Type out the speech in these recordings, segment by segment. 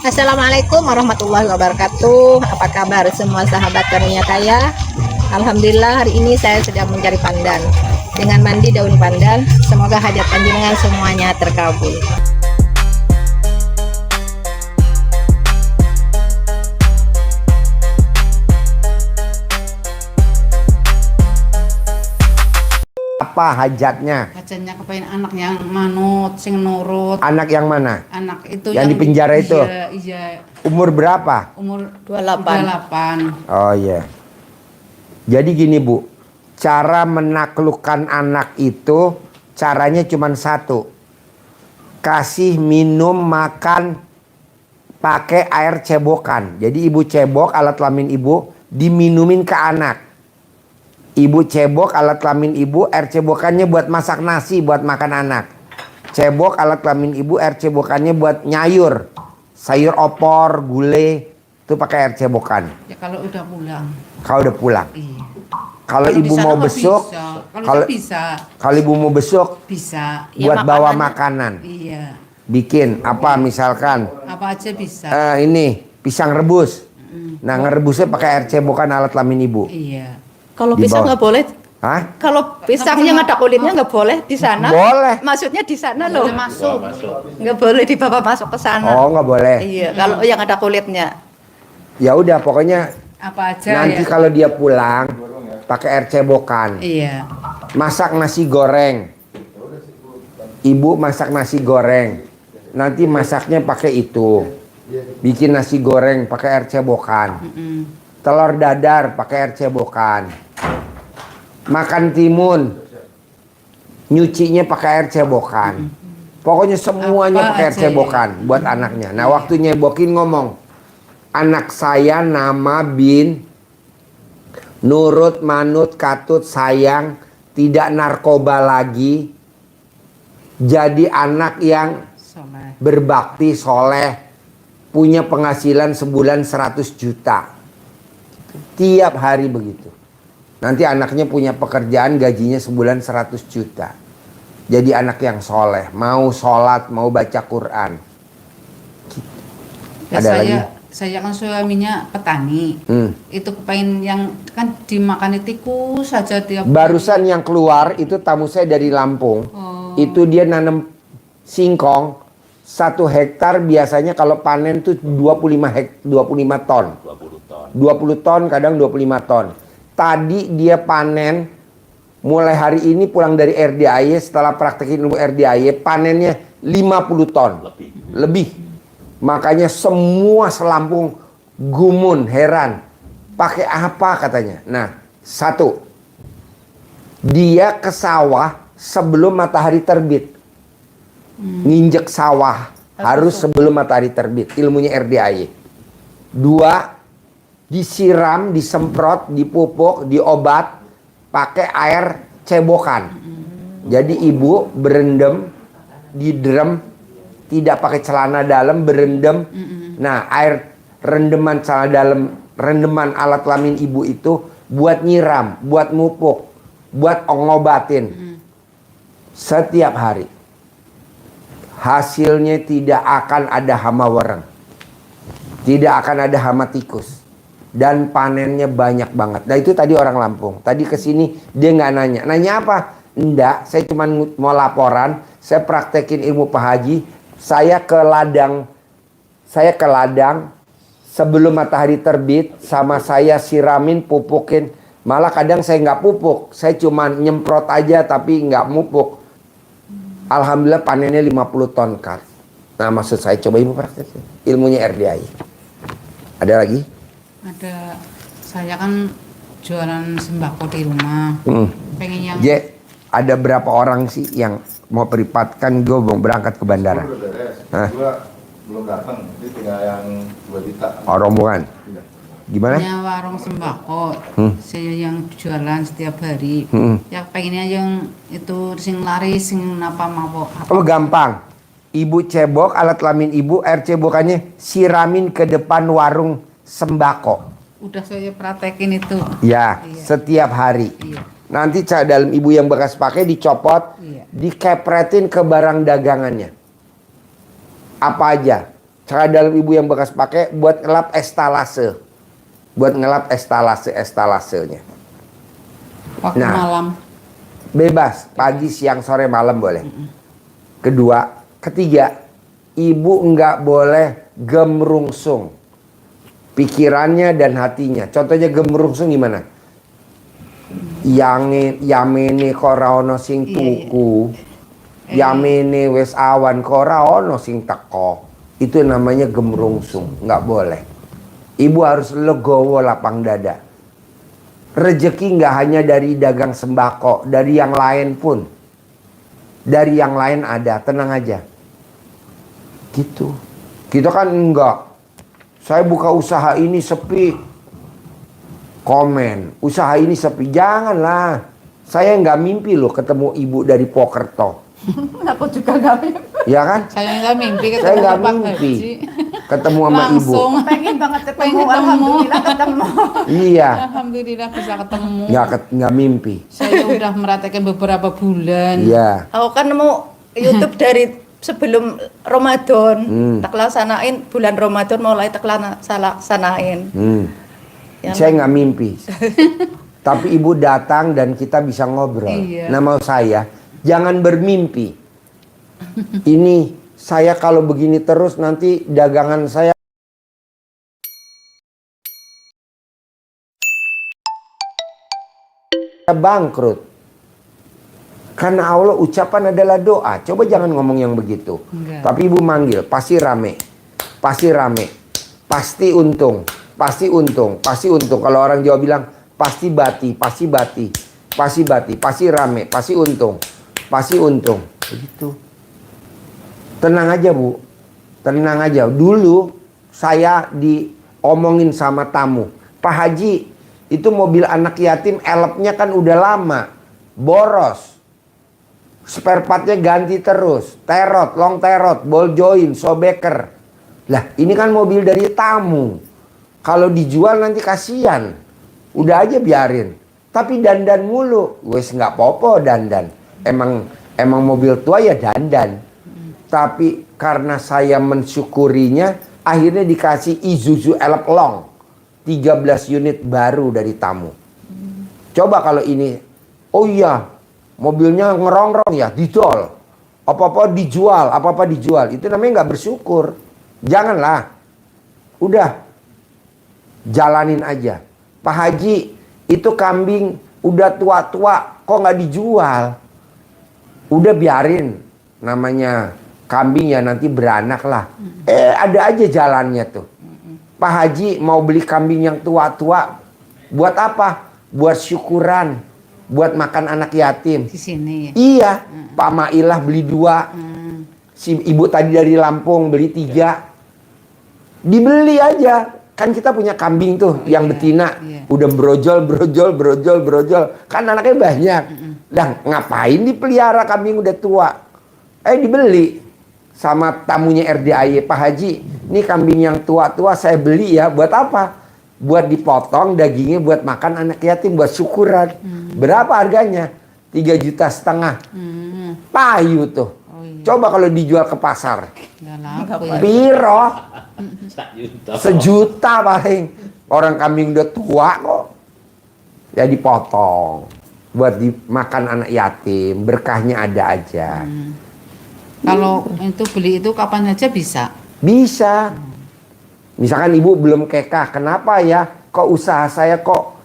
Assalamualaikum warahmatullahi wabarakatuh. Apa kabar semua sahabat karunia kaya? Alhamdulillah hari ini saya sedang mencari pandan. Dengan mandi daun pandan, semoga hajat panjenengan semuanya terkabul. Apa hajatnya? Hajatnya kepengen anak yang manut, sing nurut. Anak yang mana? Anak itu Yang di penjara itu? Iya. Umur berapa? Umur 28. 28. Oh iya. Jadi gini Bu, cara menaklukkan anak itu caranya cuma satu. Kasih minum makan pakai air cebokan. Jadi ibu cebok alat kelamin ibu diminumin ke anak. Ibu cebok alat kelamin ibu, air cebokannya buat masak nasi buat makan anak. Cebok alat kelamin ibu, air cebokannya buat nyayur. Sayur opor, gulai, itu pakai air cebokan. Ya kalau udah pulang. Kalau udah pulang. Iya. Kalau Kalau ibu di sana mau mah besok, bisa. Kalau kalau bisa. kalau ibu mau besok Bisa. Ya, buat bawa makanannya. makanan. Iya. Bikin apa misalkan Apa aja bisa. ini pisang rebus. Nah ngerebusnya pakai air cebokan alat kelamin ibu. Iya. Kalau Di pisang bawah. nggak boleh. Hah? Kalau pisangnya nggak ada kulitnya nggak boleh di sana. Boleh. Maksudnya di sana loh. Boleh masuk. Nggak boleh dibawa masuk ke sana. Oh nggak boleh. Iya, kalau yang ada kulitnya. Ya udah pokoknya Apa aja nanti ya. kalau dia pulang pakai air cebokan. Iya. Masak nasi goreng. Ibu masak nasi goreng. Nanti masaknya pakai itu. Bikin nasi goreng pakai air cebokan. Telur dadar pakai air cebokan. Makan timun. Nyucinya pakai air cebokan. Pokoknya semuanya Apa pakai air aja cebokan buat anaknya. Nah, waktu nyebokin ngomong, "Anak saya nama bin, nurut, manut, katut, sayang, tidak narkoba lagi. Jadi anak yang Soleh. berbakti, soleh, punya penghasilan sebulan 100 juta. Tiap hari begitu. Nanti anaknya punya pekerjaan gajinya sebulan 100 juta. Jadi anak yang soleh, mau sholat, mau baca Quran." Ya, Ada lagi? saya kan suaminya petani. Itu kepengen yang kan dimakan tikus saja tiap Barusan yang keluar itu tamu saya dari Lampung. Oh. Itu dia nanam singkong 1 hektar biasanya kalau panen tuh 25 ton. 20 ton kadang 25 ton. Tadi dia panen mulai hari ini pulang dari RDAY setelah praktekin ilmu RDAY panennya 50 ton. Lebih. Makanya semua selampung gumun, heran. Pakai apa katanya? Nah, satu. Dia ke sawah sebelum matahari terbit. Nginjek sawah harus sebelum matahari terbit. Ilmunya RDAY. 2. Disiram, disemprot, dipupuk, diobat pakai air cebokan. Jadi ibu berendam di drum, tidak pakai celana dalam, berendam. Nah, air rendeman celana dalam, rendeman alat kelamin ibu itu buat nyiram, buat mupuk, buat ngobatin. Setiap hari. Hasilnya tidak akan ada hama wereng. Tidak akan ada hama tikus. Dan panennya banyak banget. Nah itu tadi orang Lampung. Tadi kesini dia nggak nanya. Nanya apa? Enggak, saya cuma mau laporan. Saya praktekin ilmu Pak Haji. Saya ke ladang sebelum matahari terbit. Sama saya siramin, pupukin. Malah kadang saya nggak pupuk. Saya cuma nyemprot aja tapi nggak mupuk. Alhamdulillah panennya 50 ton kar. Nah maksud saya coba ibu praktekin. Ilmunya RDAI. Ada lagi? Ada, saya kan jualan sembako di rumah. Pengen yang Ada berapa orang sih yang mau peripatkan gue mau berangkat ke bandara? Udah beres. Hah? Gua belum datang. Jadi tinggal yang 2 juta. Oh, rombongan. Iya. Gimana? punya warung sembako. Saya yang jualan setiap hari. Ya pengennya yang itu sing laris, sing apa mau apa. Oh gampang. Ibu cebok alat kelamin ibu, air cebokannya siramin ke depan warung sembako. Udah saya praktekin itu. Ya, Iya. setiap hari. Iya. Nanti dalam ibu yang bekas pakai dicopot, Iya. dikepretin ke barang dagangannya. Apa aja? Cara dalam ibu yang bekas pakai buat ngelap estalase. Buat ngelap estalasenya. Waktu Nah. malam. Bebas, pagi, siang, sore, malam boleh. Ketiga, ibu nggak boleh gemrungsung pikirannya dan hatinya. Contohnya gemrungsung gimana? Yamene kora ono sing tuku, yamene wes awan kora ono sing teko. Itu namanya gemrungsung, nggak boleh. Ibu harus legowo lapang dada. Rezeki nggak hanya dari dagang sembako, dari yang lain pun. Dari yang lain ada, tenang aja. Gitu. Kita kan enggak. Saya buka usaha ini sepi. Komen, usaha ini sepi. Janganlah. Saya nggak mimpi loh ketemu ibu dari Pokerto. Aku juga gak mimpi. Ya kan? Saya nggak mimpi ketemu Saya nggak Pak mimpi Haji. ketemu sama ibu. Langsung. Pengen banget ketemu, Pengen ketemu. alhamdulillah ketemu. Iya. Alhamdulillah bisa ketemu. Nggak mimpi. Saya udah merhatikan beberapa bulan. Iya. Aku kan nemu YouTube dari sebelum Ramadan. Tak laksanain bulan Ramadan mulai tak laksanain. Ya, Saya nggak mimpi. Tapi ibu datang dan kita bisa ngobrol. Iya. Nah mau saya, jangan bermimpi. Ini saya kalau begini terus nanti dagangan saya bangkrut. Karena Allah ucapan adalah doa. Coba jangan ngomong yang begitu. Enggak. Tapi ibu manggil, pasti rame. Pasti rame. Pasti untung. Pasti untung. Pasti untung. Kalau orang Jawa bilang, pasti bati. Pasti bati. Pasti bati. Pasti rame. Pasti untung. Pasti untung. Begitu. Tenang aja bu. Tenang aja. Dulu saya diomongin sama tamu. Pak Haji, itu mobil anak yatim elopnya kan udah lama. Boros. Spare partnya ganti terus. Terot, long terot, ball joint, sobeker. Lah ini kan mobil dari tamu. Kalau dijual nanti kasihan. Udah aja biarin. Tapi dandan mulu. Wes nggak popo dandan. Emang mobil tua ya dandan. Tapi karena saya mensyukurinya, akhirnya dikasih Isuzu elop long. 13 unit baru dari tamu. Coba kalau ini, oh iya, mobilnya ngerongrong ya, didol. Apa-apa dijual, apa-apa dijual. Itu namanya nggak bersyukur. Janganlah. Udah. Jalanin aja. Pak Haji, itu kambing udah tua-tua, kok nggak dijual? Udah biarin. Namanya kambing ya nanti beranak lah. Ada aja jalannya tuh. Pak Haji mau beli kambing yang tua-tua. Buat apa? Buat syukuran. Buat makan anak yatim. Di sini ya. Iya. Pak Mailah beli 2. Si ibu tadi dari Lampung beli 3. Dibeli aja. Kan kita punya kambing tuh yang betina. Iya. Udah brojol. Kan anaknya banyak. Lah ngapain dipelihara kambing udah tua? Dibeli. Sama tamunya RDAY, Pak Haji, ini kambing yang tua-tua saya beli ya. Buat apa? Buat dipotong dagingnya buat makan anak yatim, buat syukuran. Berapa harganya? 3,5 juta. Payu tuh. Oh, iya. Coba kalau dijual ke pasar. Nggak laku ya. Piro? 1 juta paling. Orang kambing udah tua kok. Ya dipotong. Buat dimakan anak yatim. Berkahnya ada aja. Kalau itu beli itu kapan aja bisa. Bisa. Misalkan ibu belum kekah. Kenapa ya? Kok usaha saya kok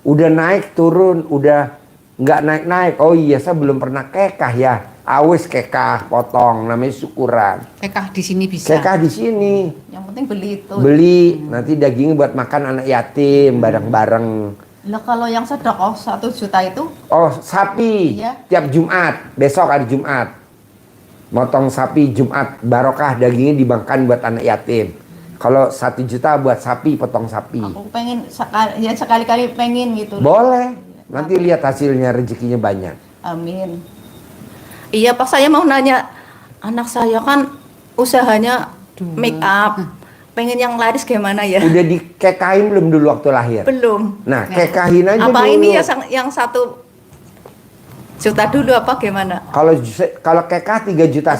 udah naik turun. Udah nggak naik-naik. Oh iya saya belum pernah kekah ya. Awes kekah potong. Namanya syukuran. Kekah di sini bisa. Kekah di sini. Yang penting beli itu. Beli. Nanti dagingnya buat makan anak yatim. Bareng-bareng. Lah kalau yang sedekah 1 juta itu Oh sapi. Iya. Tiap Jumat. Besok hari Jumat. Motong sapi Jumat barokah dagingnya dimakan buat anak yatim. Kalau 1 juta buat sapi, potong sapi. aku pengen sekali-kali pengen gitu. Boleh. Nanti lihat hasilnya, rezekinya banyak. Amin. Iya Pak, saya mau nanya, anak saya kan usahanya make up. Pengen yang laris gimana ya? Udah dikekahin belum dulu waktu lahir? Belum. Nah, kekahin aja Apa dulu. ini ya yang satu Juta dulu apa gimana? Kalau kekah 3,5 juta.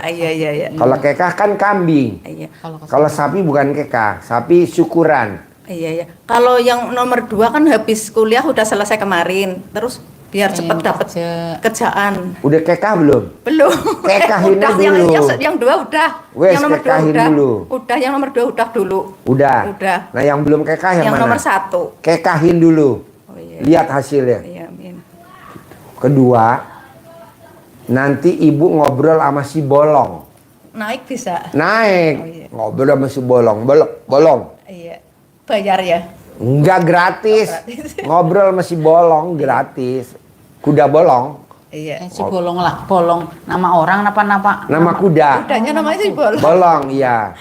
Iya. Kalau kekah kan kambing. Iya. Kalau sapi bukan kekah, sapi syukuran. Iya. Kalau yang nomor 2 kan habis kuliah udah selesai kemarin. Terus biar cepet dapat kerjaan. Udah kekah belum? Belum. Kekahin Udah, dulu. yang 2 udah. Wes, yang nomor 2 kekahin udah. dulu. Udah, yang nomor 2 udah dulu. Udah. Udah. Nah yang belum kekah yang Yang mana? nomor 1. Kekahin dulu. Oh iya. Lihat hasilnya. Iya, amin. Kedua, nanti ibu ngobrol sama si bolong. Naik bisa. Naik. Oh, iya. Ngobrol sama si bolong. Bolong. Iya. Bayar ya. Enggak gratis. Ngobrol sama si bolong gratis. Kuda bolong. Iya. Si bolong lah, bolong nama orang apa? Nama kuda. Kudanya namanya sih bol. Bolong, iya.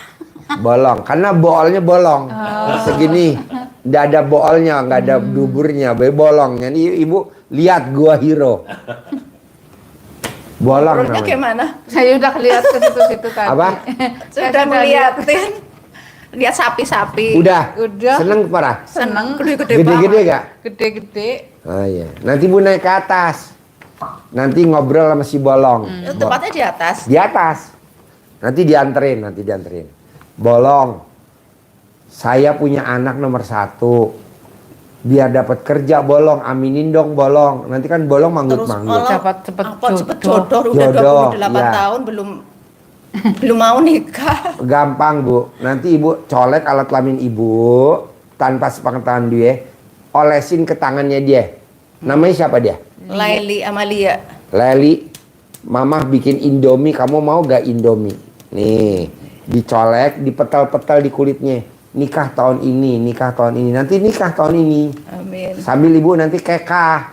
Bolong. Karena boolnya bolong. Segini. Nggak ada boolnya, nggak ada duburnya. Bolong. Jadi ibu lihat gua hero. Bolong Perutnya namanya. gimana? Saya udah lihat ke situ-situ tadi. Apa? Sudah ngeliatin. Lihat sapi-sapi. Udah. Udah. Seneng parah. Seneng. Gede-gede Gede-gede banget. gak? Gede-gede. Oh iya. Nanti bu naik ke atas. Nanti ngobrol sama si bolong. Itu tempatnya di atas. Di atas. Nanti dianterin. Bolong. Saya punya anak nomor 1. Biar dapat kerja bolong, aminin dong bolong. Nanti kan bolong manggut-manggut. Cepet Cepet jodoh udah Jodoh, 28 iya. tahun belum mau nikah. Gampang bu. Nanti ibu colek alat kelamin ibu tanpa sepengetahuan dia, olesin ke tangannya dia. Namanya siapa dia? Laili Amalia. Leli. Mama bikin Indomie, kamu mau gak Indomie? Nih, dicolek, dipetel-petel di kulitnya. Nikah tahun ini, nanti nikah tahun ini. Amin. Sambil ibu nanti kekah,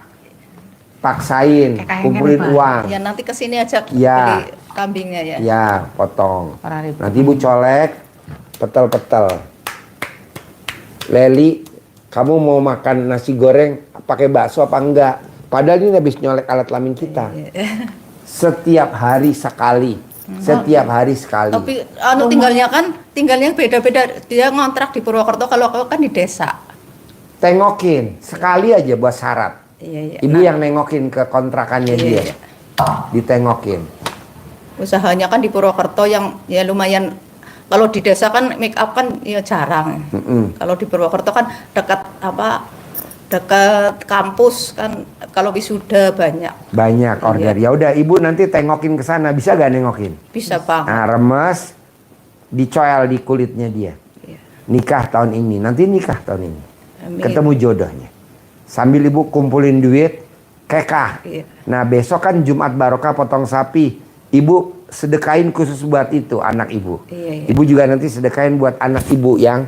paksain, Kekahin kumpulin kan, Pak? uang. Ya nanti kesini aja Iya. beli kambingnya ya. Ya, potong. Para ribu. Nanti ibu colek, petel-petel. Leli, kamu mau makan nasi goreng pakai bakso apa enggak? Padahal ini habis nyolek alat kelamin kita. Setiap hari sekali. Setiap hari sekali. Tapi tinggalnya beda-beda. Dia ngontrak di Purwokerto, kalau aku kan di desa. Tengokin sekali aja buat syarat. Iya. Ibu yang nengokin ke kontrakannya dia. Iya. Ditengokin. Usahanya kan di Purwokerto yang ya lumayan. Kalau di desa kan make up kan ya jarang. Kalau di Purwokerto kan dekat kampus kan, kalau wisuda banyak Order. Ya udah ibu nanti tengokin ke sana. Bisa gak nengokin? bisa Bang. Nah, remes, dicoel di kulitnya dia. Iya. Nikah tahun ini, nanti nikah tahun ini. Amin. Ketemu jodohnya. Sambil ibu kumpulin duit, kekah. Iya. Nah besok kan Jumat Barokah potong sapi. Ibu sedekain khusus buat itu anak ibu. Iya. Ibu juga nanti sedekain buat anak ibu yang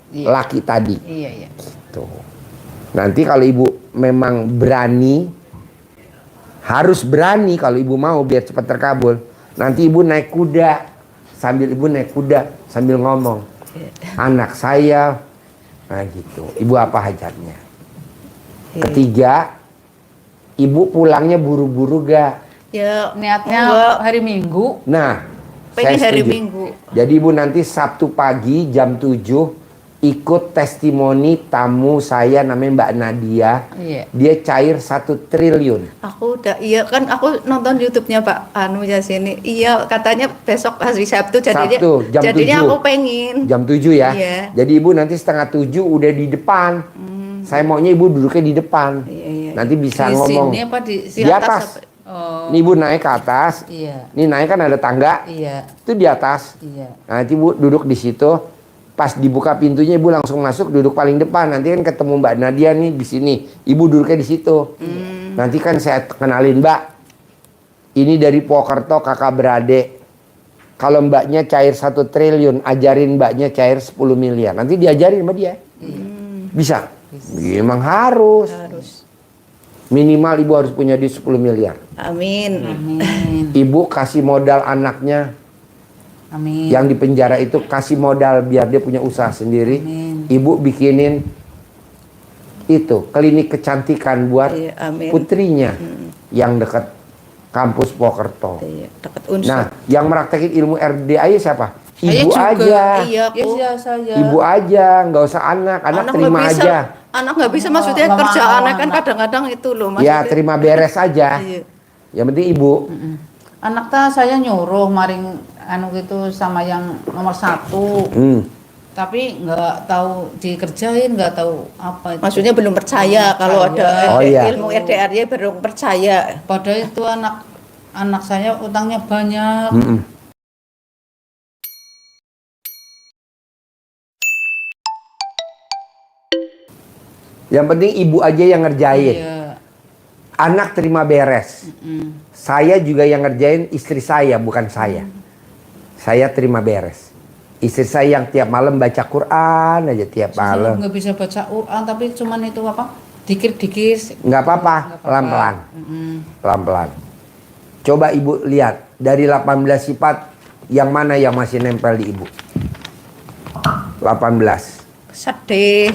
laki tadi. Iya. Tuh. Nanti kalau ibu memang berani, harus berani kalau ibu mau biar cepat terkabul. Nanti ibu naik kuda, sambil ngomong, anak saya, nah gitu. Ibu apa hajatnya? Ketiga, ibu pulangnya buru-buru gak? Ya Niatnya hari Minggu. Nah, pengen saya hari setuju. Minggu. Jadi ibu nanti Sabtu pagi jam 7 ikut testimoni tamu saya namanya Mbak Nadia. Iya. Dia cair 1 triliun. Aku udah, iya kan aku nonton YouTube-nya Pak Anu ya sini. Iya katanya besok hari Sabtu jadinya. Sabtu, jam jadinya 7. aku pengen. Jam 7 ya. Iya. Jadi ibu nanti setengah 7 udah di depan. Saya maunya ibu duduknya di depan. Iya. Nanti bisa Di ngomong. sini apa di Di atas. Oh. Ini ibu naik ke atas. Iya. Ini naik kan ada tangga. Iya. Itu di atas. Iya. Nah, nanti ibu duduk di situ. Pas dibuka pintunya ibu langsung masuk duduk paling depan. Nanti kan ketemu Mbak Nadia nih di sini. Ibu duduknya di situ. Nanti kan saya kenalin Mbak. Ini dari Purwokerto kakak beradik. Kalau mbaknya cair 1 triliun, ajarin mbaknya cair 10 miliar. Nanti diajarin sama dia. Bisa? Memang harus. Minimal ibu harus punya di 10 miliar. Amin. Amin. Ibu kasih modal anaknya. Amin. Yang di penjara itu kasih modal biar dia punya usaha sendiri. Amin. Ibu bikinin itu klinik kecantikan buat Iya, amin. putrinya yang dekat kampus Purwokerto. Iya, dekat Unsur. Nah, yang meraktekin ilmu RDA siapa? Saya Ibu juga. aja. Iya, aku. Iya, saya. Ibu aja, nggak usah anak Anak terima nggak bisa. aja. Anak nggak bisa maksudnya Lama- kerjaannya kan anak. kadang-kadang itu loh Ya maksudnya. terima beres aja. Iya. Yang penting ibu. Anak saya nyuruh maring anu gitu sama yang nomor 1. Tapi nggak tahu dikerjain, nggak tahu apa itu. Maksudnya belum percaya kalau ada Oh, iya. ilmu EDR-nya belum percaya. Padahal itu anak saya utangnya banyak. Yang penting ibu aja yang ngerjain. Iya. Anak terima beres. Saya juga yang ngerjain istri saya, bukan saya. Saya terima beres. Istri saya yang tiap malam baca Quran aja tiap Saya malam. nggak bisa baca Quran, tapi cuman itu apa? Dikir-dikir. Nggak apa-apa, pelan-pelan. Pelan-pelan. Coba ibu lihat, dari 18 sifat, yang mana yang masih nempel di ibu? 18. Sedih,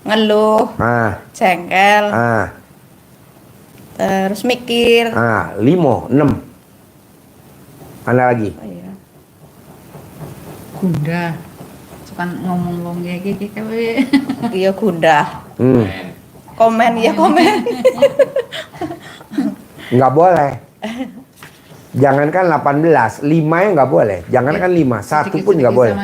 ngeluh, jengkel, terus mikir. 5, 6. Mana lagi? Oh, iya. Gundah. Cuman ngomong-ngomong kayak gitu kayak. Iya gundah. Komen ya komen. Nggak boleh. Jangankan 18, 5 ya nggak boleh. Jangankan 5, 1 pun nggak boleh.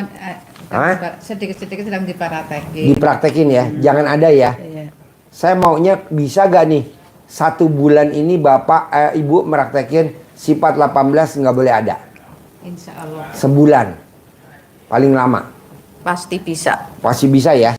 Sedikit-sedikit sedang dipraktekin. Dipraktekin ya, jangan ada ya. Iya. Saya maunya bisa gak nih 1 bulan ini bapak ibu meraktekin sifat 18 nggak boleh ada. Insya Allah. Sebulan paling lama. Pasti bisa. Pasti bisa ya.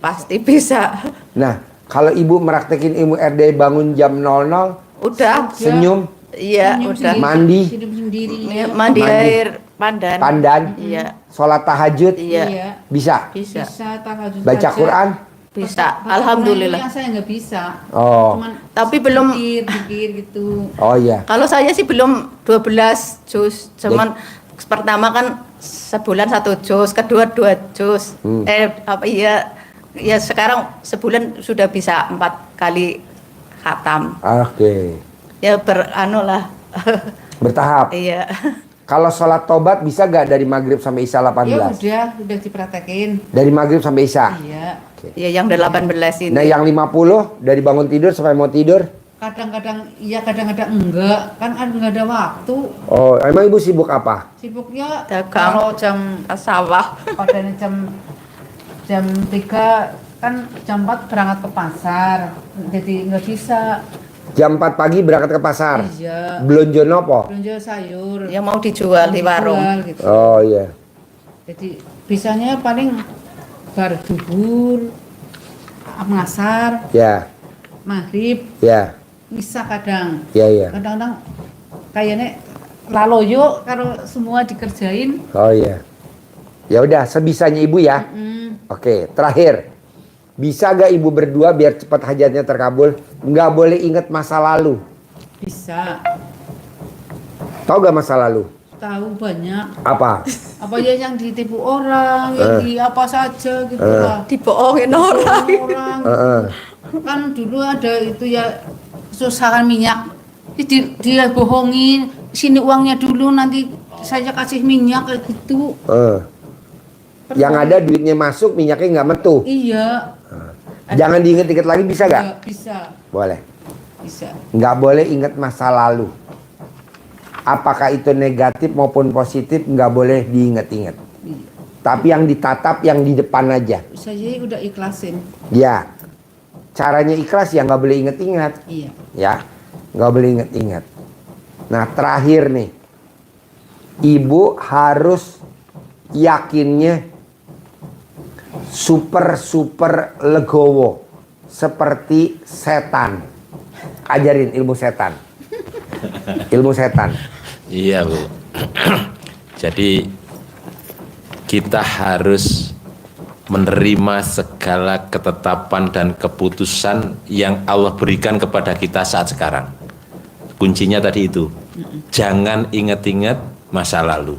Pasti bisa. Nah kalau ibu meraktekin ilmu RD bangun jam 00, Udah. senyum, Iya, Senyum udah. sendiri, Mandi. hidup sendiri. Iya, mandi air pandan. pandan, Iya. sholat tahajud, Iya. bisa. Bisa. Bisa tahajud Baca saja. Quran, Bisa. Baca Alhamdulillah. Quran itu yang saya nggak bisa. Oh. Cuman Tapi belum. dikir gitu. oh iya. Kalau saya sih belum 12 juz. Cuman pertama kan sebulan 1 juz, kedua 2 juz. Ya sekarang sebulan sudah bisa 4 kali khatam. Oke. Ya lah. Bertahap. Iya. Kalau sholat tobat bisa gak dari maghrib sampai isya 18? Ya udah dipraktekin. Dari maghrib sampai isya? Iya. Ya yang 18 ini. Nah yang 50 dari bangun tidur sampai mau tidur? Kadang-kadang iya, kadang-kadang enggak. Kan nggak ada waktu. Oh emang ibu sibuk apa? Sibuknya Dagang. kalau Jam sawah. pada jam 3 kan jam 4 berangkat ke pasar. Jadi nggak bisa. Jam 4 pagi berangkat ke pasar? Iya. Belanja nopo? Belanja sayur. Yang mau dijual di warung. Gitu. Oh iya. Jadi bisanya paling bar duhur, ngasar, Ya, maghrib, ya, misa kadang. ya, ya. Kadang-kadang kayaknya laloyo kalau semua dikerjain. Oh iya. Ya udah sebisanya ibu ya. Oke, terakhir. Bisa gak ibu berdua biar cepat hajatnya terkabul? Nggak boleh ingat masa lalu. Bisa. Tahu gak masa lalu? Tahu banyak. Apa? Apa ya yang ditipu orang, yang di apa saja gitu lah. Dibohongin orang. Orang. Kan dulu ada itu ya kesusahan minyak. Dia bohongin, sini uangnya dulu nanti saya kasih minyak kayak gitu. Yang ada duitnya masuk, minyaknya nggak metu. Iya. Jangan diinget-inget lagi, bisa gak? Iya, bisa. Boleh. Bisa. Nggak boleh inget masa lalu. Apakah itu negatif maupun positif, nggak boleh diinget-inget. Iya. Tapi yang ditatap yang di depan aja. Saya udah ikhlasin. Ya. Caranya ikhlas ya nggak boleh inget-inget. Iya. Ya. Nggak boleh inget-inget. Nah terakhir nih. Ibu harus yakinnya super legowo. Seperti setan. Ajarin ilmu setan. Ilmu setan. Iya Bu. Jadi kita harus menerima segala ketetapan dan keputusan yang Allah berikan kepada kita saat sekarang. Kuncinya tadi itu. Jangan ingat-ingat masa lalu.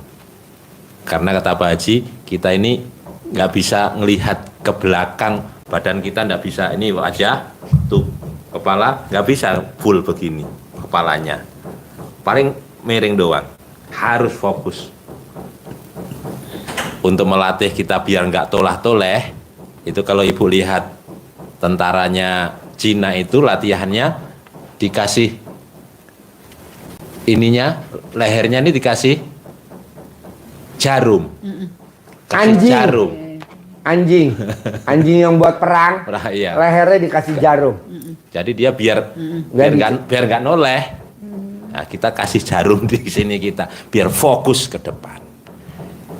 Karena kata Pak Haji, kita ini nggak bisa ngelihat ke belakang, badan kita nggak bisa, ini wajah, tuh kepala nggak bisa full begini kepalanya. Paling miring doang, harus fokus. Untuk melatih kita biar nggak tolah-toleh, itu kalau ibu lihat tentaranya Cina itu latihannya dikasih ininya, lehernya ini dikasih jarum. Kasih Anjing. jarum. Anjing yang buat perang, Iya. lehernya dikasih jarum. Jadi dia biar nggak noleh. Nah, kita kasih jarum di sini kita biar fokus ke depan.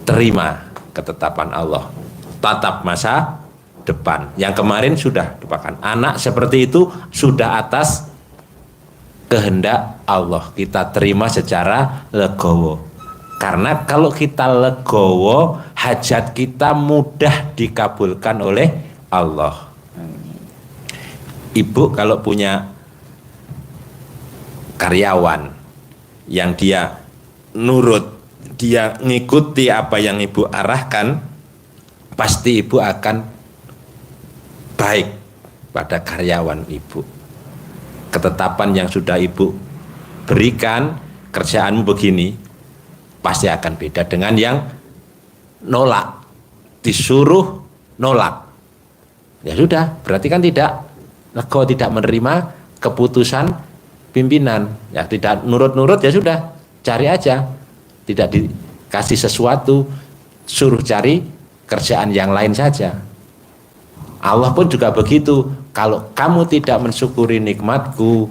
Terima ketetapan Allah. Tatap masa depan. Yang kemarin sudah lupakan. Anak seperti itu sudah atas kehendak Allah. Kita terima secara legowo. Karena kalau kita legowo, hajat kita mudah dikabulkan oleh Allah. Ibu kalau punya karyawan yang dia nurut, dia ngikuti apa yang ibu arahkan, pasti ibu akan baik pada karyawan ibu. Ketetapan yang sudah ibu berikan, kerjaanmu begini, pasti akan beda dengan yang nolak, disuruh nolak. Ya sudah, berarti kan tidak lego, tidak menerima keputusan pimpinan. Ya tidak nurut-nurut, ya sudah, cari aja. Tidak dikasih sesuatu, suruh cari kerjaan yang lain saja. Allah pun juga begitu. Kalau kamu tidak mensyukuri nikmatku,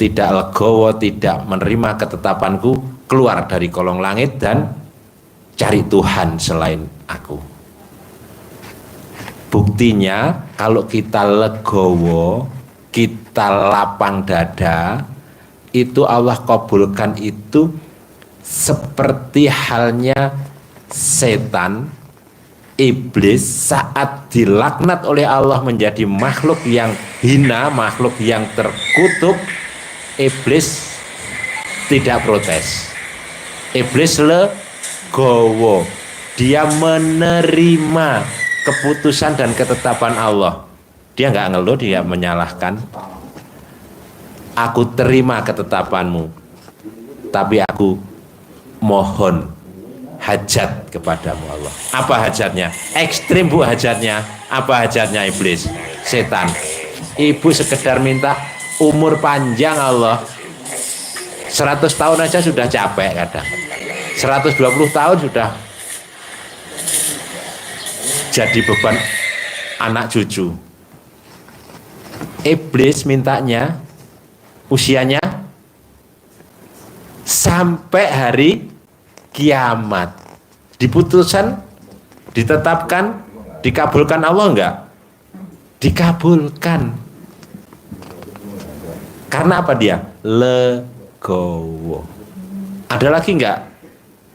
tidak legowo, tidak menerima ketetapanku, keluar dari kolong langit dan cari Tuhan selain aku. Buktinya kalau kita legowo, kita lapang dada, itu Allah kabulkan itu seperti halnya setan, iblis saat dilaknat oleh Allah menjadi makhluk yang hina, makhluk yang terkutuk. Iblis tidak protes, iblis legowo, dia menerima keputusan dan ketetapan Allah. Dia nggak ngeluh, dia menyalahkan. Aku terima ketetapanmu, tapi aku mohon hajat kepadamu Allah. Apa hajatnya? Ekstrim bu hajatnya. Apa hajatnya iblis? Setan. Ibu sekedar minta umur panjang Allah. 100 tahun aja sudah capek kadang. 120 tahun sudah jadi beban anak cucu. Iblis mintanya usianya sampai hari kiamat. Diputuskan, ditetapkan, dikabulkan Allah enggak? Dikabulkan. Karena apa dia? Legowo. Ada lagi enggak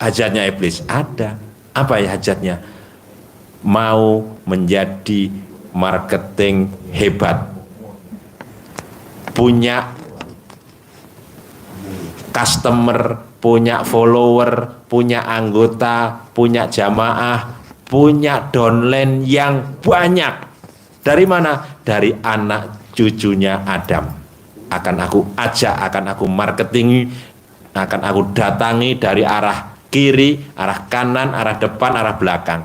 hajatnya iblis? Ada. Apa ya hajatnya? Mau menjadi marketing hebat, punya customer, punya follower, punya anggota, punya jamaah, punya downline yang banyak. Dari mana? Dari anak cucunya Adam. Akan aku ajak, akan aku marketingi, akan aku datangi dari arah kiri, arah kanan, arah depan, arah belakang.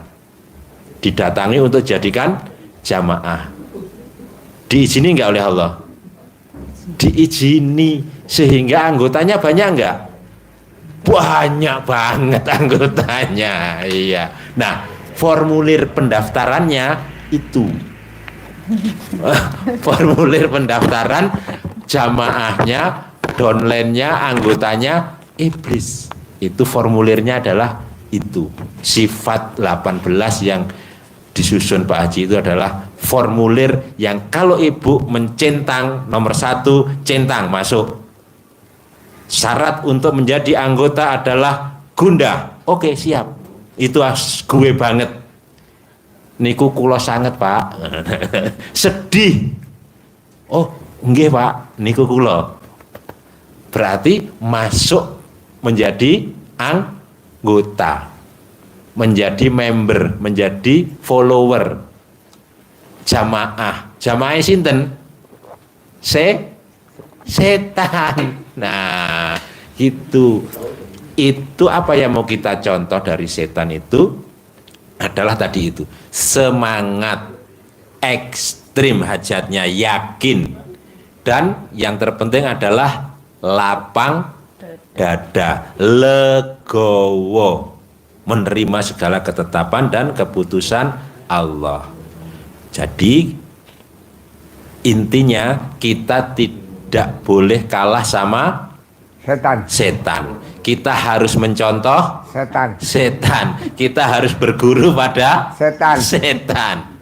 Didatangi untuk jadikan jamaah. Diizini enggak oleh Allah? Diizini, sehingga anggotanya banyak enggak? Banyak banget anggotanya. Iya. Nah, formulir pendaftarannya itu. Formulir pendaftaran jamaahnya, downline-nya, anggotanya iblis. Itu formulirnya adalah itu. Sifat 18 yang disusun Pak Haji itu adalah formulir yang kalau ibu mencentang nomor 1, centang masuk. Syarat untuk menjadi anggota adalah gundah. Oke, siap. Itu gue banget. Niku kula sanget Pak. Sedih. Oh, nggih Pak, niku kula. Berarti masuk menjadi anggota, menjadi member, menjadi follower, jamaah. Jamaah sinten? Setan. Nah, itu apa yang mau kita contoh dari setan itu adalah tadi itu semangat ekstrim ekstrim hajatnya, yakin. Dan yang terpenting adalah lapang dada, legowo, menerima segala ketetapan dan keputusan Allah. Jadi intinya kita tidak boleh kalah sama setan. Kita harus mencontoh setan. Kita harus berguru pada setan.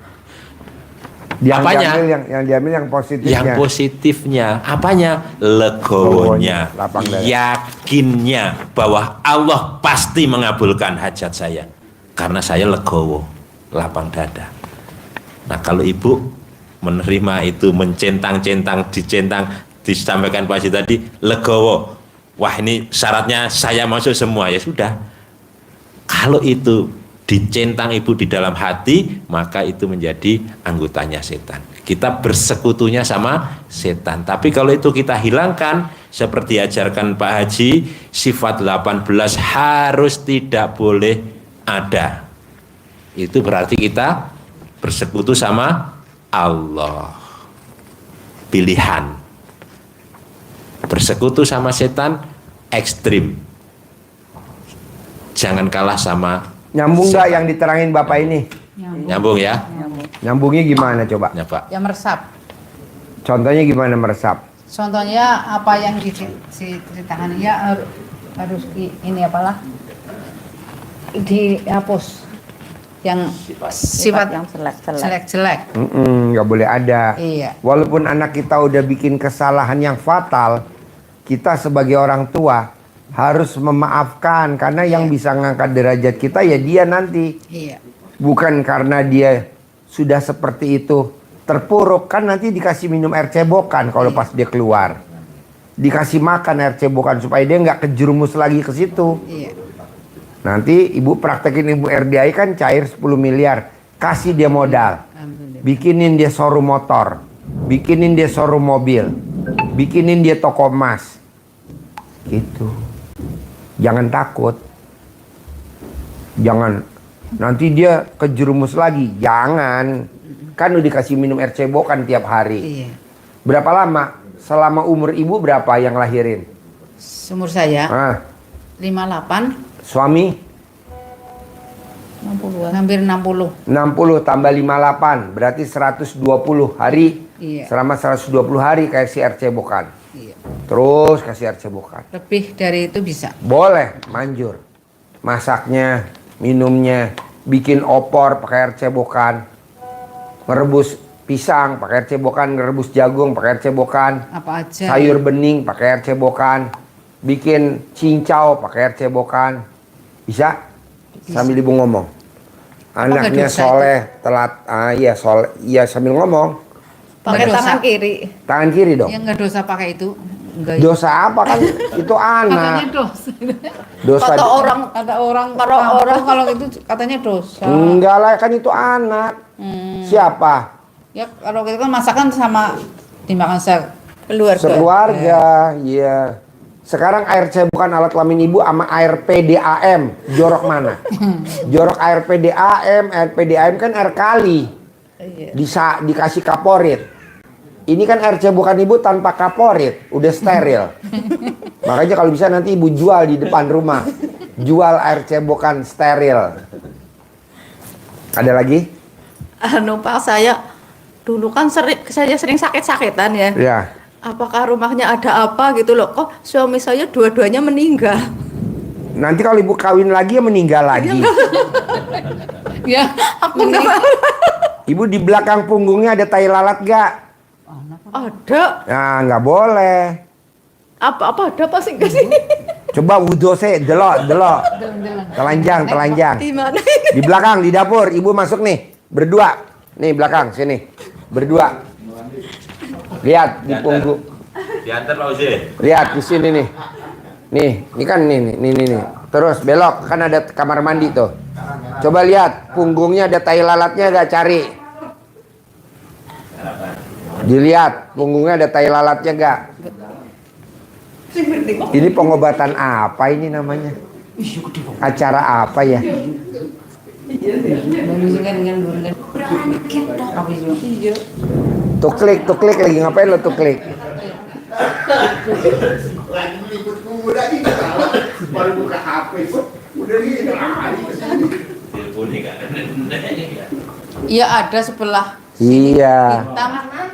Apanya? Yang diambil yang positifnya. Yang positifnya. Apanya? Legowonya. Yakinnya bahwa Allah pasti mengabulkan hajat saya. Karena saya legowo, lapang dada. Nah, kalau ibu menerima itu, mencentang-centang, disampaikan Pak Haji tadi, legowo. Wah, ini syaratnya saya masuk semua, ya sudah. Kalau itu dicentang ibu di dalam hati, maka itu menjadi anggotanya setan. Kita bersekutunya sama setan. Tapi kalau itu kita hilangkan, seperti ajarkan Pak Haji, sifat 18 harus tidak boleh ada. Itu berarti kita bersekutu sama Allah. Pilihan. Bersekutu sama setan ekstrim. Jangan kalah sama Nyambung nggak yang diterangin Bapak ini? Nyambung ya? Nyambungnya gimana coba? Ya Pak. Ya meresap. Contohnya gimana meresap? Contohnya apa yang diceritakan ya harus ini apalah dihapus yang sifat yang jelek-jelek. Nggak boleh ada. Iya. Walaupun anak kita udah bikin kesalahan yang fatal, kita sebagai orang tua harus memaafkan, karena yang bisa ngangkat derajat kita ya dia nanti. Iya. Bukan karena dia sudah seperti itu terpuruk, kan nanti dikasih minum air cebokan kalau pas dia keluar. Dikasih makan air cebokan supaya dia nggak kejerumus lagi ke situ. Iya. Nanti ibu praktekin ibu RDI kan cair 10 miliar. Kasih dia modal. Bikinin dia showroom motor. Bikinin dia showroom mobil. Bikinin dia toko emas. Gitu. Jangan takut. Jangan. Nanti dia kejerumus lagi. Jangan. Kan udah dikasih minum air cebokan tiap hari. Iya. Berapa lama? Selama umur ibu berapa yang lahirin? Umur saya Ah, 58, suami? 60, hampir 60. 60 tambah 58 berarti 120 hari. Iya. Selama 120 hari kasih air cebokan. Iya. Terus kasih air cebokan. Lebih dari itu bisa. Boleh, manjur. Masaknya, minumnya, bikin opor pakai air cebokan. Ngerebus pisang pakai air cebokan, ngerebus jagung pakai air cebokan. Apa aja. Sayur bening pakai air cebokan. Bikin cincau pakai air cebokan. Bisa? Sambil ibu ngomong. Anaknya dosa soleh, telat. Ah iya soleh. Iya sambil ngomong. pakai Nggak tangan dosa. kiri. Tangan kiri dong. Yang nggak dosa pakai itu. Enggak. Dosa apa kan? Itu Katanya anak. dosa. Dosa. Kata orang Kata orang Kalau orang- kalau itu katanya dosa. Enggak lah, kan itu anak. Siapa? Ya kalau gitu kan masakan sama dimakan keluarga. Sekeluarga. Iya. Sekarang air cebokan alat kelamin ibu sama air PDAM, jorok mana? Jorok air PDAM kan air kali. Iya. Dikasih kaporit. Ini kan air cebokan ibu tanpa kaporit, udah steril. Makanya kalau bisa nanti ibu jual di depan rumah. Jual air cebokan steril. Ada lagi? Anu Pak, saya dulu kan saya sering sakit-sakitan ya. Ya. Apakah rumahnya ada apa gitu loh? Kok suami saya dua-duanya meninggal? Nanti kalau ibu kawin lagi ya meninggal lagi. ya Aku nggak mau. Ibu di belakang punggungnya ada tai lalat gak? Ada. Nah, nggak boleh. Apa ada apa sih ke sini? Coba wudhu delok. Telanjang. Di mana? Di belakang, di dapur. Ibu masuk nih, berdua. Nih belakang, sini. Berdua. Lihat di punggung. Diantar Pak Uzi. Lihat di sini nih. Ini kan nih. Terus belok, kan ada kamar mandi tuh. Coba lihat, punggungnya ada tai lalatnya gak, cari. Dilihat, punggungnya ada tai lalatnya gak? Ini pengobatan apa ini namanya? Acara apa ya? Iya. Tuh klik lagi ngapain lo tuh klik? Lagi meliput kuda ini salah. Baru buka HP udah gini lari ke sini. Teleponnya nggak ada. Iya ada sebelah Iya. tangan.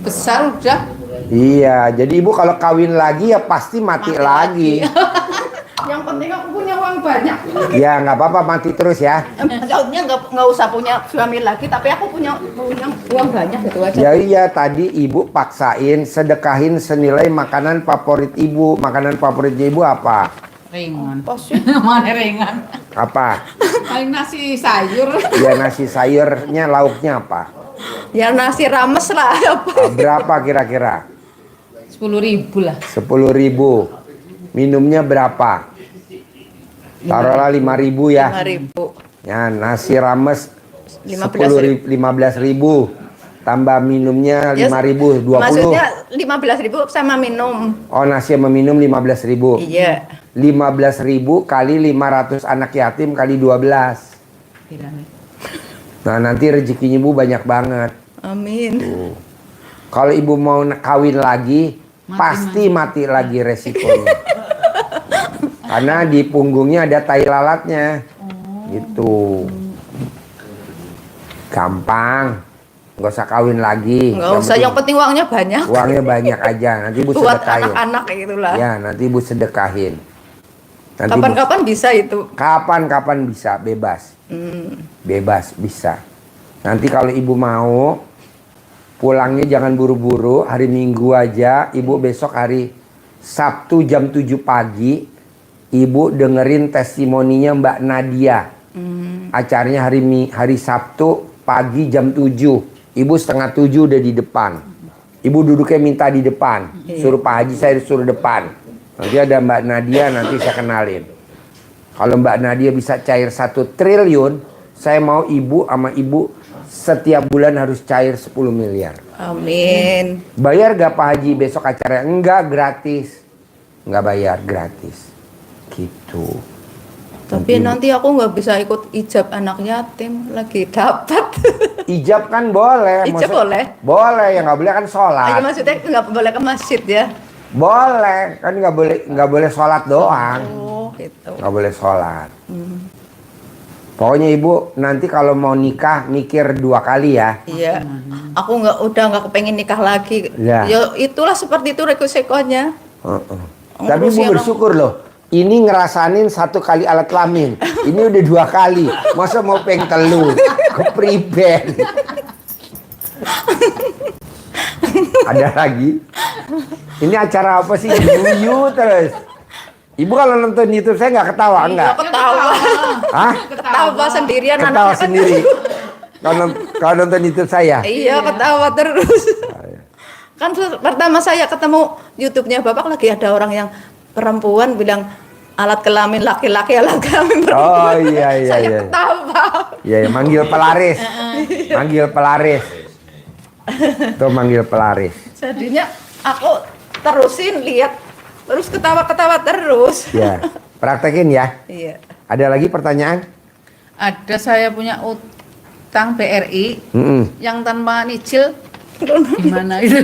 Besar udah. Iya, jadi ibu kalau kawin lagi ya pasti mati lagi. Yang penting aku punya uang banyak. Ya nggak apa-apa, mati terus ya. Maksudnya nggak usah punya suami lagi, tapi aku punya uang banyak gitu aja. Ya iya, tadi ibu paksain sedekahin senilai makanan favorit ibu. Makanan favoritnya ibu apa? Ringan. Pos Mana ringan? Apa? Paling nasi sayur. Ya nasi sayurnya, lauknya apa? ya nasi rames lah apa. Berapa kira-kira? 10.000 lah. 10.000. Minumnya berapa? Taruhlah 5.000 ya. 5.000. Ya, nasi rames 15.000. 15.000. Tambah minumnya Ya, 5.000, 20. Maksudnya 15.000 sama minum. Oh, nasi sama minum 15.000. Iya. 15.000 kali 500 anak yatim kali 12. Nah, nanti rezekinya ibu banyak banget. Amin. Kalau ibu mau kawin lagi, pasti mati lagi resikonya. Karena di punggungnya ada tai lalatnya. Gitu. Gampang. Nggak usah kawin lagi. Nggak usah, yang penting uangnya banyak. Uangnya banyak aja. Nanti ibu Buat sedekahin. anak-anak kayak gitulah. Ya, nanti ibu sedekahin. Nanti Kapan-kapan bisa itu. kapan-kapan bisa, bebas. Bebas, bisa. Nanti kalau ibu mau, pulangnya jangan buru-buru, hari Minggu aja. Ibu besok hari Sabtu jam 7 pagi, ibu dengerin testimoninya Mbak Nadia. Acaranya hari Sabtu pagi jam 7. Ibu setengah 7 udah di depan. Ibu duduknya minta di depan. Suruh Pak Haji, saya suruh depan. Nanti ada Mbak Nadia, nanti saya kenalin. Kalau Mbak Nadia bisa cair 1 triliun, saya mau ibu sama ibu setiap bulan harus cair 10 miliar. Amin. Bayar gak Pak Haji besok acaranya? Enggak, gratis. Enggak bayar, gratis. Gitu. Tapi nanti aku nggak bisa ikut ijab anak yatim, lagi dapat. Ijab kan boleh. Ijab boleh? Boleh, yang nggak boleh kan sholat. Ayo maksudnya nggak boleh ke masjid ya? Boleh, kan nggak boleh sholat doang. Oh gitu. Nggak boleh sholat. Pokoknya ibu nanti kalau mau nikah mikir 2 kali ya. Iya. Aku udah nggak kepengen nikah lagi. Ya. Ya itulah seperti itu resikonya. Tapi ibu Ngurusi bersyukur loh. Ini ngerasanin 1 kali alat kelamin. Ini udah 2 kali. Masa mau peng telu? Kepriben. Ada lagi? Ini acara apa sih? Guyu terus. Ibu kalau nonton YouTube saya nggak ketawa enggak? Ketawa. Hah? Ketawa sendirian Ketawa anaknya kan. sendiri. Kalau nonton YouTube saya. Iya ketawa terus. Kan pertama saya ketemu YouTube-nya Bapak lagi ada orang yang perempuan bilang alat kelamin laki-laki, alat kelamin perempuan. Oh iya iya Saya iya. ketawa. Iya, iya, manggil pelaris. Manggil pelaris. Tuh manggil pelaris. Jadinya aku terusin lihat terus ketawa-ketawa terus. Ya, praktekin ya. Iya. Ada lagi pertanyaan? Ada saya punya utang BRI yang tanpa nyicil. Gimana itu?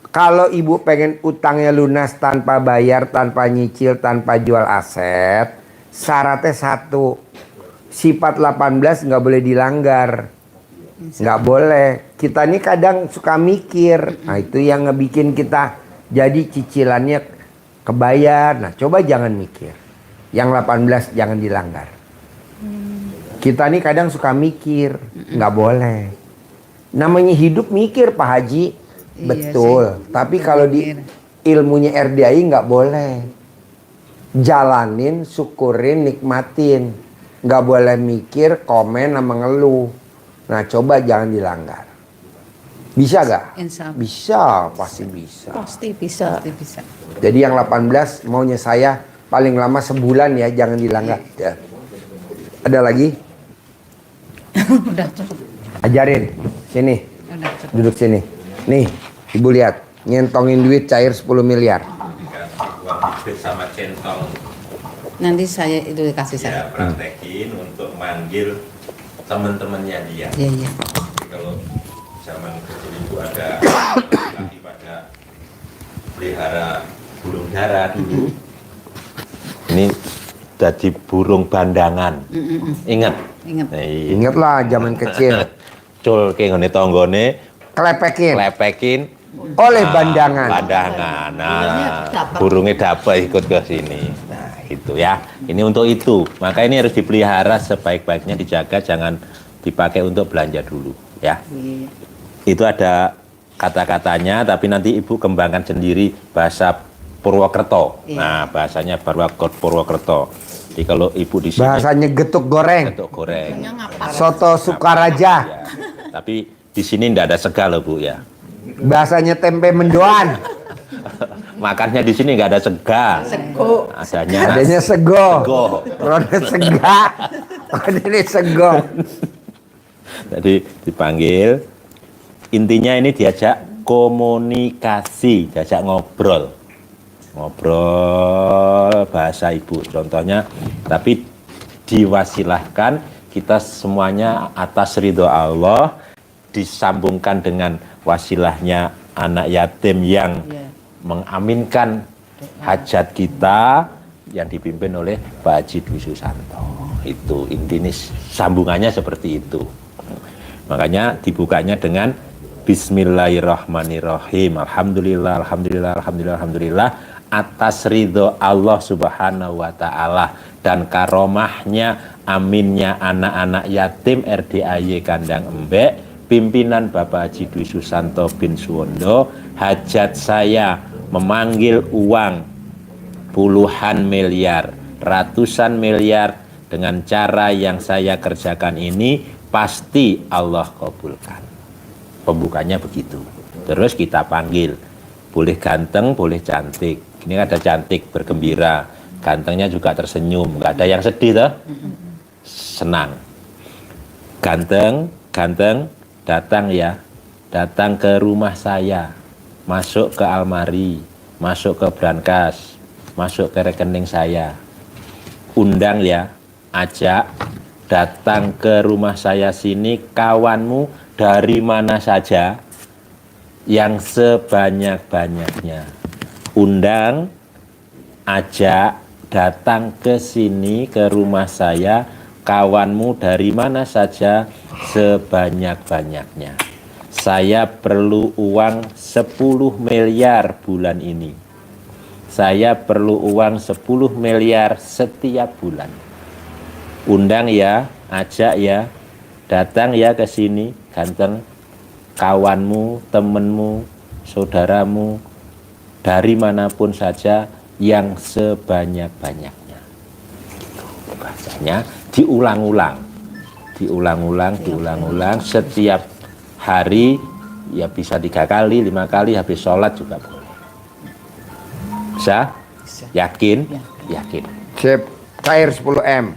Kalau ibu pengen utangnya lunas tanpa bayar, tanpa nyicil, tanpa jual aset, syaratnya 1, sifat 18 nggak boleh dilanggar, nggak boleh. Kita ini kadang suka mikir, nah itu yang ngebikin kita jadi cicilannya kebayar. Nah coba jangan mikir, yang 18 jangan dilanggar. Kita ini kadang suka mikir, nggak boleh. Namanya hidup mikir Pak Haji. Iya Betul, sih. tapi kalau di ilmunya RDI nggak boleh. Jalanin, syukurin, nikmatin. Nggak boleh mikir, komen, sama ngeluh. Nah coba jangan dilanggar. Bisa gak? Insya Allah. Bisa, pasti bisa. Pasti bisa. Pasti bisa. Jadi yang 18 maunya saya paling lama sebulan ya, jangan dilanggar. Ya. Ada lagi? Udah cukup. Ajarin, sini, Udah cukup. duduk sini. Nih, ibu lihat, nyentongin duit cair 10 miliar. Uang duit sama centong Nanti saya itu kasih saya. dia praktekin untuk manggil teman-temannya dia. Iya iya. Jadi kalau zaman kecil ibu ada lagi pada pelihara burung dara dulu. Ini jadi burung bandangan. Ingat? Ingat. Iya. Ingatlah zaman kecil. Cul ke ngene tanggane Klepekin Nah, oleh bandangan. Bandangan. Burungnya Nah, dapat. burungnya dapat ikut ke sini. Nah, itu ya. Ini untuk itu. Maka ini harus dipelihara sebaik-baiknya, dijaga, jangan dipakai untuk belanja dulu, ya. Iya. Itu ada kata-katanya, tapi nanti Ibu kembangkan sendiri bahasa Purwokerto. Iya. Nah, bahasanya Purwokerto. Jadi kalau Ibu di sini Bahasanya getuk goreng. getuk goreng. Soto Sukaraja. Ya. Tapi di sini tidak ada sega loh Bu ya. Bahasanya tempe mendoan. Makannya di sini nggak ada sega. Sego. Adanya sego. Sego. Rode sega. Adanya sego. Jadi dipanggil. Intinya ini diajak komunikasi, diajak ngobrol. Ngobrol bahasa Ibu contohnya. Tapi diwasilahkan kita semuanya atas ridho Allah, disambungkan dengan wasilahnya anak yatim yang mengaminkan hajat kita yang dipimpin oleh Pak Haji Dwi Susanto. Itu intinya sambungannya seperti itu. Makanya dibukanya dengan Bismillahirrahmanirrahim. Alhamdulillah, alhamdulillah, alhamdulillah, alhamdulillah atas ridho Allah Subhanahu wa taala dan karomahnya, aminnya anak-anak yatim RDAY Kandang Embek, pimpinan Bapak Haji Dwi Susanto bin Suwondo, hajat saya memanggil uang puluhan miliar, ratusan miliar dengan cara yang saya kerjakan ini pasti Allah kabulkan. Pembukanya begitu. Terus kita panggil, boleh ganteng, boleh cantik. Ini ada cantik, bergembira. Gantengnya juga tersenyum, nggak ada yang sedih toh? Senang. Ganteng, ganteng, datang ya, datang ke rumah saya, masuk ke almari, masuk ke brankas, masuk ke rekening saya, undang ya, ajak, datang ke rumah saya sini kawanmu dari mana saja yang sebanyak-banyaknya, undang, ajak, datang ke sini ke rumah saya kawanmu dari mana saja sebanyak-banyaknya. Saya perlu uang 10 miliar bulan ini. Saya perlu uang 10 miliar setiap bulan. Undang ya, ajak ya, datang ya ke sini, ganteng, kawanmu, temenmu, saudaramu, dari manapun saja yang sebanyak-banyaknya. Bahasanya diulang-ulang, diulang-ulang, setiap hari ya bisa 3 kali, 5 kali, habis sholat juga boleh. Bisa? Yakin? Yakin. Sip, cair 10M.